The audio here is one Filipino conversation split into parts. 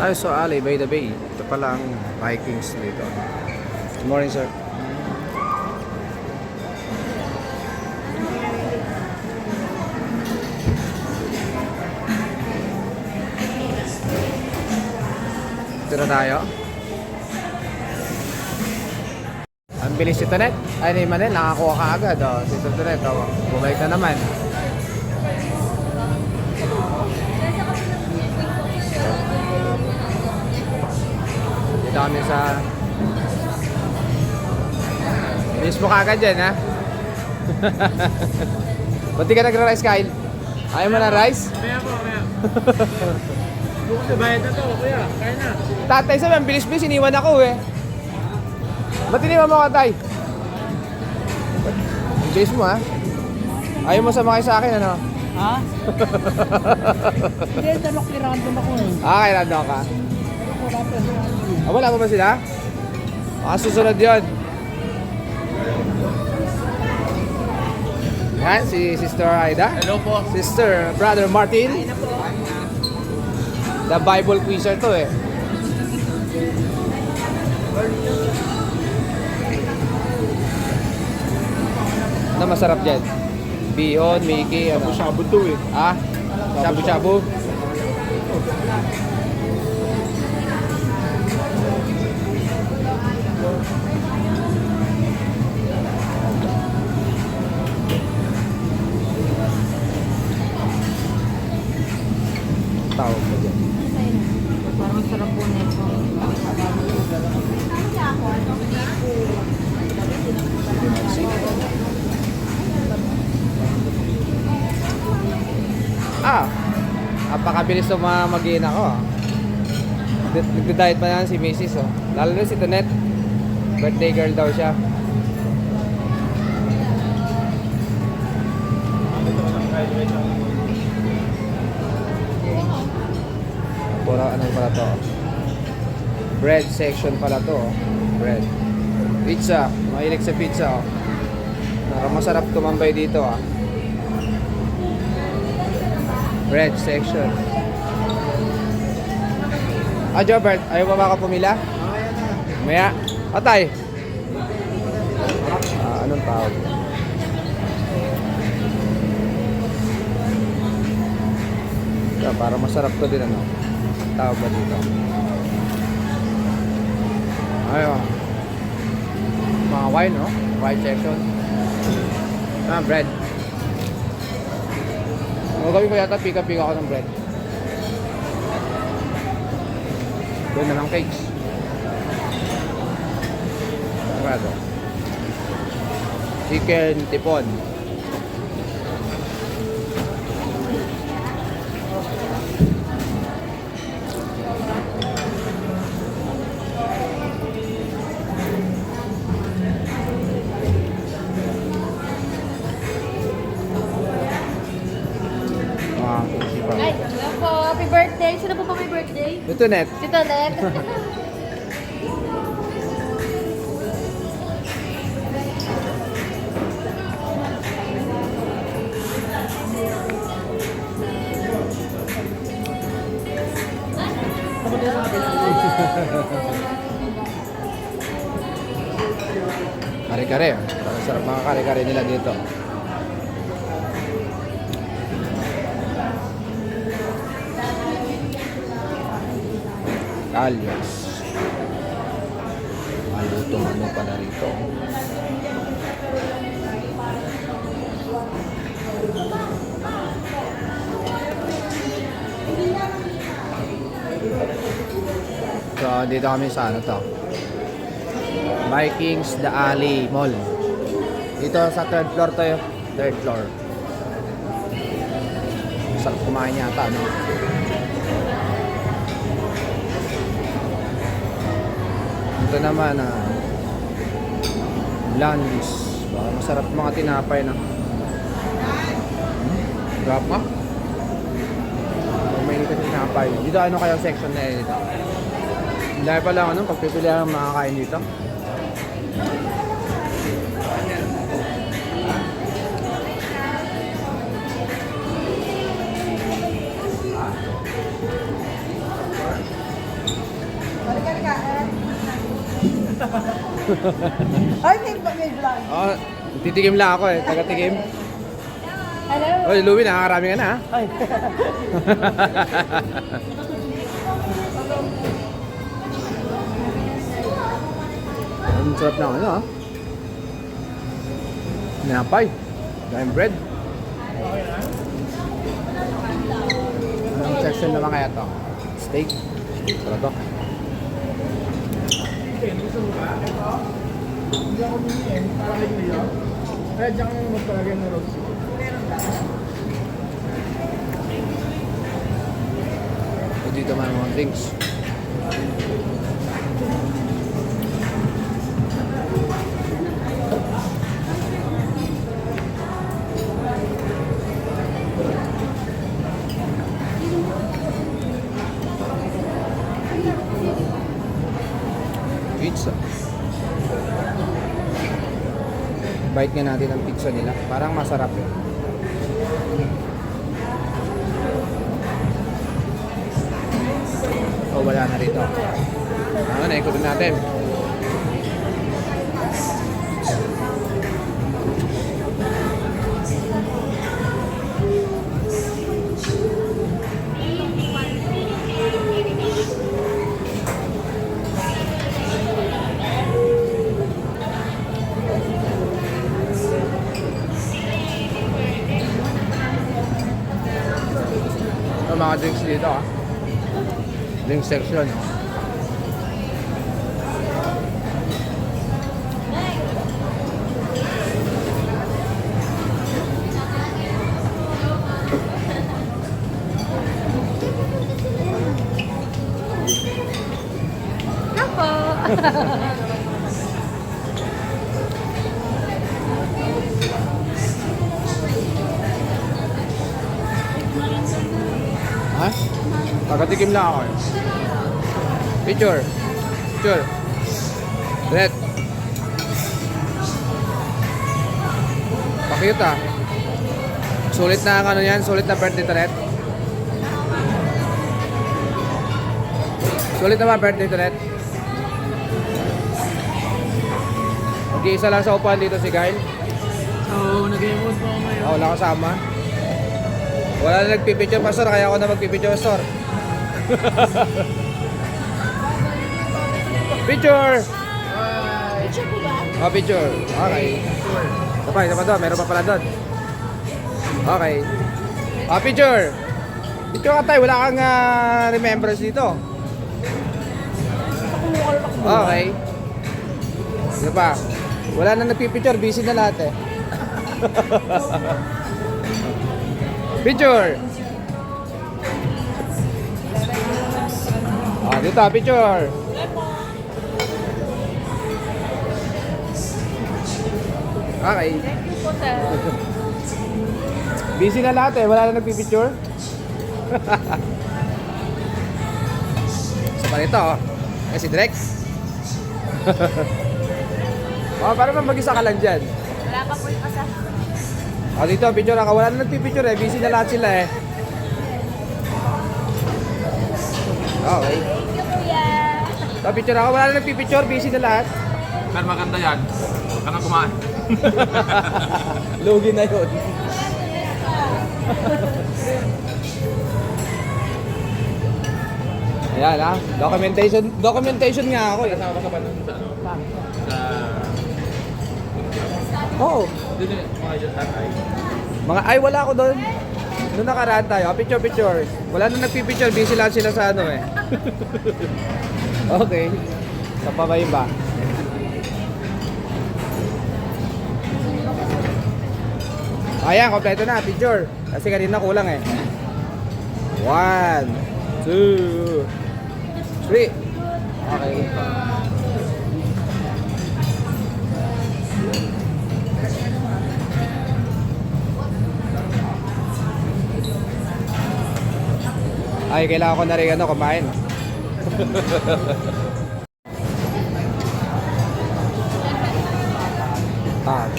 Ay, so Ali by the Bay. Ito pala ang Vikings dito. Good morning, sir. Ito na tayo. Ang bilis si Tonet. Ay, ni Manel, nakakuha ka agad. Oh. Si Tonet, oh. Bumalik na naman. Dito kami sa... Bilis mo ka agad dyan, ha? Ba't di ka nagra-rice, Kyle? Ayaw mo na rice? Maya po, maya. Bukas na bayad na to, kuya. Kaya na. Tatay, sabi, ang bilis-bilis, iniwan ako eh. Ba't iniwan mo ka, tay? Ang bilis mo, ha? Ayaw mo sumakay sa akin, ano? Ha? Hindi, talok ni random ako eh. Kay random ka? Wala pa sa Wala pa ba sila? Baka susunod yun. Yan, si Sister Aida. Hello po. Sister, Brother Martin. The Bible quizzer to eh. Ano masarap dyan? Bihon, Mickey, ano? Shabu to eh. Ah? Shabu-shabu? Tawag mo dyan. Parang sarap po nito. Napakabilis ng mga mag-iina ko. Nagda-diet pa yan si Mrs. Oh. Lalo na si Tonet. Birthday girl daw siya. Pura ano pala to? Bread section pala to. Oh. Bread. Pizza. Mahilig sa pizza. Oh. Masarap tumambay dito ah. Bread section. Jobert, ayaw ba baka pumila? Maya. Atay. Anong tawag? Para masarap to din ano. Tawag ba dito? Ayun. Mga wine, no? Wine section. Bread. Gawin ko yata pika-pika ako ng bread. Doon na lang cakes. Ano ito? Chicken tipon. Ay, hello po. Happy birthday. Sino po may birthday? Ito net. Si Tonet. Kare-kare. Parang sarap mga kare-kare nila dito. Alias. Malutong ano pala rito. So, dito kami sa ano to? Vikings The Alley Mall. Dito sa third floor to yun. Third floor. Sarap kumain yata, no? Ito naman, lunch. Baka masarap mga tinapay, no? Grab pa? May nito tinapay. Dito ano kaya section na yun dito? Dahil pala ano, pagpipilihan ng makakain dito. Ay, may vlog. Oh, titikim lang ako eh. Taga-tikim. Hello. Oy, Louie, nakakarami ka na ha? Ay. Ang sarap na ano ha? Napay. Dahil bread. Anong section naman kaya to? Steak. Sarap to. Hindi ako bumili para kay Cleo. Kaya diyan ko magpalagay ng rose. O dito man mga drinks. Pizza. Bite nga natin ang pizza nila. Parang masarap yun. O wala na rito. Ano na, ikutin natin. Ang mga drinks dito ah. Drink section. Ako. Ha? Pagkatikim lang ako eh. Picture. Picture. Red. Pakiyot ah. Sulit na ang ano yan. Sulit na birthday to Red. Sulit na ba birthday to Red? Mag-iisa lang sa upuan dito si Kyle. So, nag-emote po ako ngayon. Wala kasama. Wala na nagpipicture, Pastor. Kaya ako na magpipicture, Pastor. Picture! Picture po ba? Oh, picture. Okay. Isa pa doon. Meron pa pala doon. Okay. Oh, picture! Picture ka tayo. Wala kang remembrance dito. Okay. Isa pa. Wala na nagpipicture. Busy na lahat eh. Picture! Ah, dito, picture! Okay. Thank you po, sir. Busy na lahat eh, wala na nagpipicture. Isa pa rito oh. Eh, si Drex. Oh, parang mag-isa ka lang dyan. Wala pa po yung kasama. Oh, dito, picture ako. Wala na nagpipicture eh, busy na lahat sila eh. Okay. Thank you, kuya. So, picture ako. Wala na nagpipicture, busy na lahat. Pero maganda yan. Huwag ka na kumain. Lugi na yun. Ayan ha, documentation nga ako eh. Kasama ka ba nun sa ano? Sa... Oo. Doon yung mga yun tatay. Ay wala ako doon. Noong nakaraan tayo, picture. Wala na nagpipicture, busy lang sila sa ano eh. Okay. Sa pa ba iba? Ayan, kompleto na, picture. Kasi kanina kulang eh. 1, 2, 3. Okay. Ay, kailangan ko na rin ano, kumain.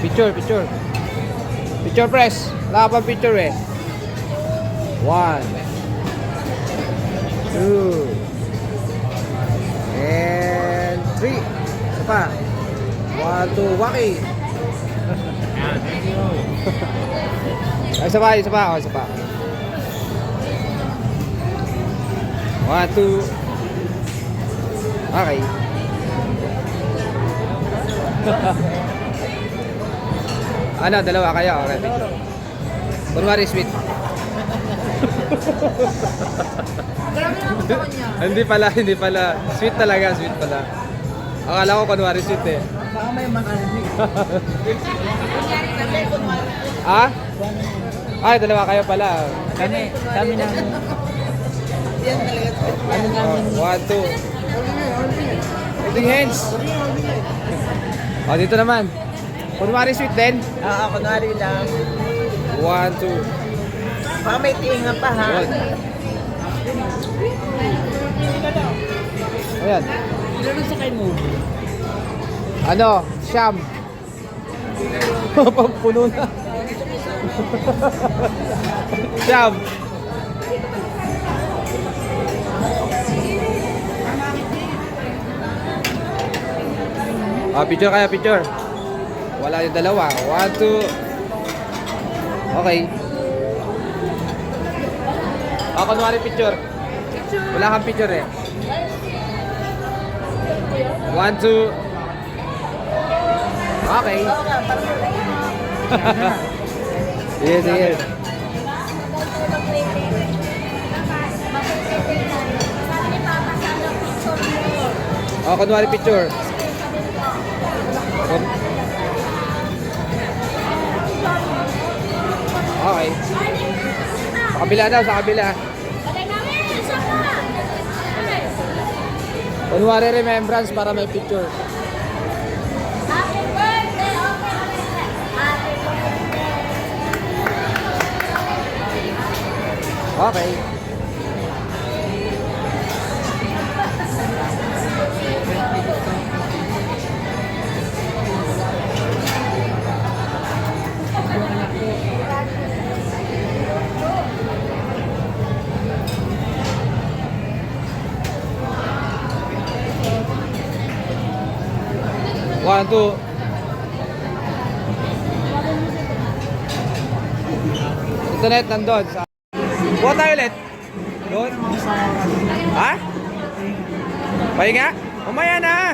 Picture. Picture press. Wala ka pang picture eh. 1, 2, and 3. Isa pa. 1, 2, waki. Yan, thank you. Ay, isa pa, isa pa. Oh, isa pa. 1, 2. Okay. Ano, dalawa kayo? Okay. Kunwari sweet. Grabe naman sa kanya. Hindi pala, hindi pala. Sweet talaga, sweet pala. Akala ko kunwari sweet eh. Baka may makarinig. Ah? Ay, dalawa kayo pala. Kami namin. Oh, 1, 2. Holding hands. Oh, dito naman. Kunwari sweet din. Kunwari lang. 1, 2. Baka may tinga pa ha. Yun. Ayan. Ilan sa kayo mo? Ano? Siyam. Puno na. Siyam. Ah, picture kaya, picture. Wala yung dalawa. 1, 2. Okay. Ah, kunwari picture. Wala kang picture eh. 1, 2. Okay. Sige, sige. Oh, kunwari picture. Okay. Sa kabila daw, sa kabila. Kunwari remembrance para may picture. Happy birthday! Happy birthday! Okay. One, two. Internet nandun sa... Buka tayo ulit. Doon. Ha? Pahinga? Umaya na.